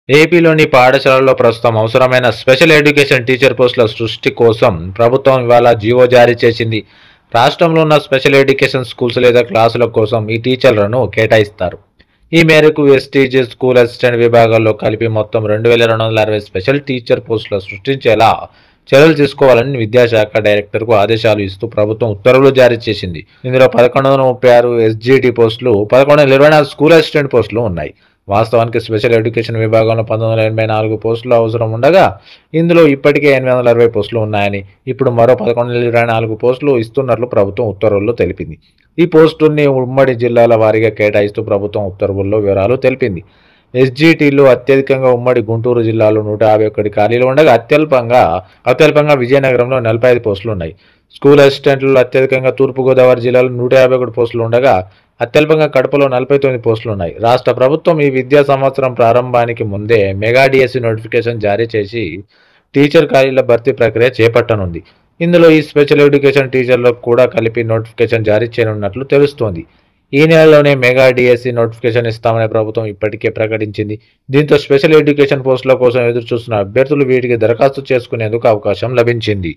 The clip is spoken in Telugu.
ఏపీలోని పాఠశాలల్లో ప్రస్తుతం అవసరమైన స్పెషల్ ఎడ్యుకేషన్ టీచర్ పోస్టుల సృష్టి కోసం ప్రభుత్వం ఇవాళ జీవో జారీ చేసింది. రాష్ట్రంలో ఉన్న స్పెషల్ ఎడ్యుకేషన్ స్కూల్స్ లేదా క్లాసుల కోసం ఈ టీచర్లను కేటాయిస్తారు. ఈ మేరకు ఎస్టీజీ స్కూల్ అసిస్టెంట్ విభాగాల్లో కలిపి మొత్తం 2260 స్పెషల్ టీచర్ పోస్టులు సృష్టించేలా చర్యలు తీసుకోవాలని విద్యాశాఖ డైరెక్టర్కు ఆదేశాలు ఇస్తూ ప్రభుత్వం ఉత్తర్వులు జారీ చేసింది. ఇందులో 1136 ఎస్జీటీ పోస్టులు, 1124 స్కూల్ అసిస్టెంట్ పోస్టులు ఉన్నాయి. వాస్తవానికి స్పెషల్ ఎడ్యుకేషన్ విభాగంలో 1984 పోస్టులు అవసరం ఉండగా ఇందులో ఇప్పటికే 860 పోస్టులు ఉన్నాయని, ఇప్పుడు మరో 1124 పోస్టులు ఇస్తున్నట్లు ప్రభుత్వం ఉత్తర్వుల్లో తెలిపింది. ఈ పోస్టుల్ని ఉమ్మడి జిల్లాల వారీగా కేటాయిస్తూ ప్రభుత్వం ఉత్తర్వుల్లో వివరాలు తెలిపింది. ఎస్జీటీలో అత్యధికంగా ఉమ్మడి గుంటూరు జిల్లాలో 151 ఖాళీలు ఉండగా అత్యల్పంగా విజయనగరంలో 45 పోస్టులు ఉన్నాయి. స్కూల్ అసిస్టెంట్లు అత్యధికంగా తూర్పుగోదావరి జిల్లాలో 151 పోస్టులు ఉండగా అత్యల్పంగా కడపలో 49 పోస్టులు ఉన్నాయి. రాష్ట్ర ప్రభుత్వం ఈ విద్యా సంవత్సరం ప్రారంభానికి ముందే మెగా డిఎస్సి నోటిఫికేషన్ జారీ చేసి టీచర్ ఖాళీల భర్తీ ప్రక్రియ చేపట్టనుంది. ఇందులో ఈ స్పెషల్ ఎడ్యుకేషన్ టీచర్లకు కూడా కలిపి నోటిఫికేషన్ జారీ చేయనున్నట్లు తెలుస్తోంది. ఈ నెలలోనే మెగా డిఎస్సి నోటిఫికేషన్ ఇస్తామని ప్రభుత్వం ఇప్పటికే ప్రకటించింది. దీంతో స్పెషల్ ఎడ్యుకేషన్ పోస్టుల కోసం ఎదురుచూస్తున్న అభ్యర్థులు వీటికి దరఖాస్తు చేసుకునేందుకు అవకాశం లభించింది.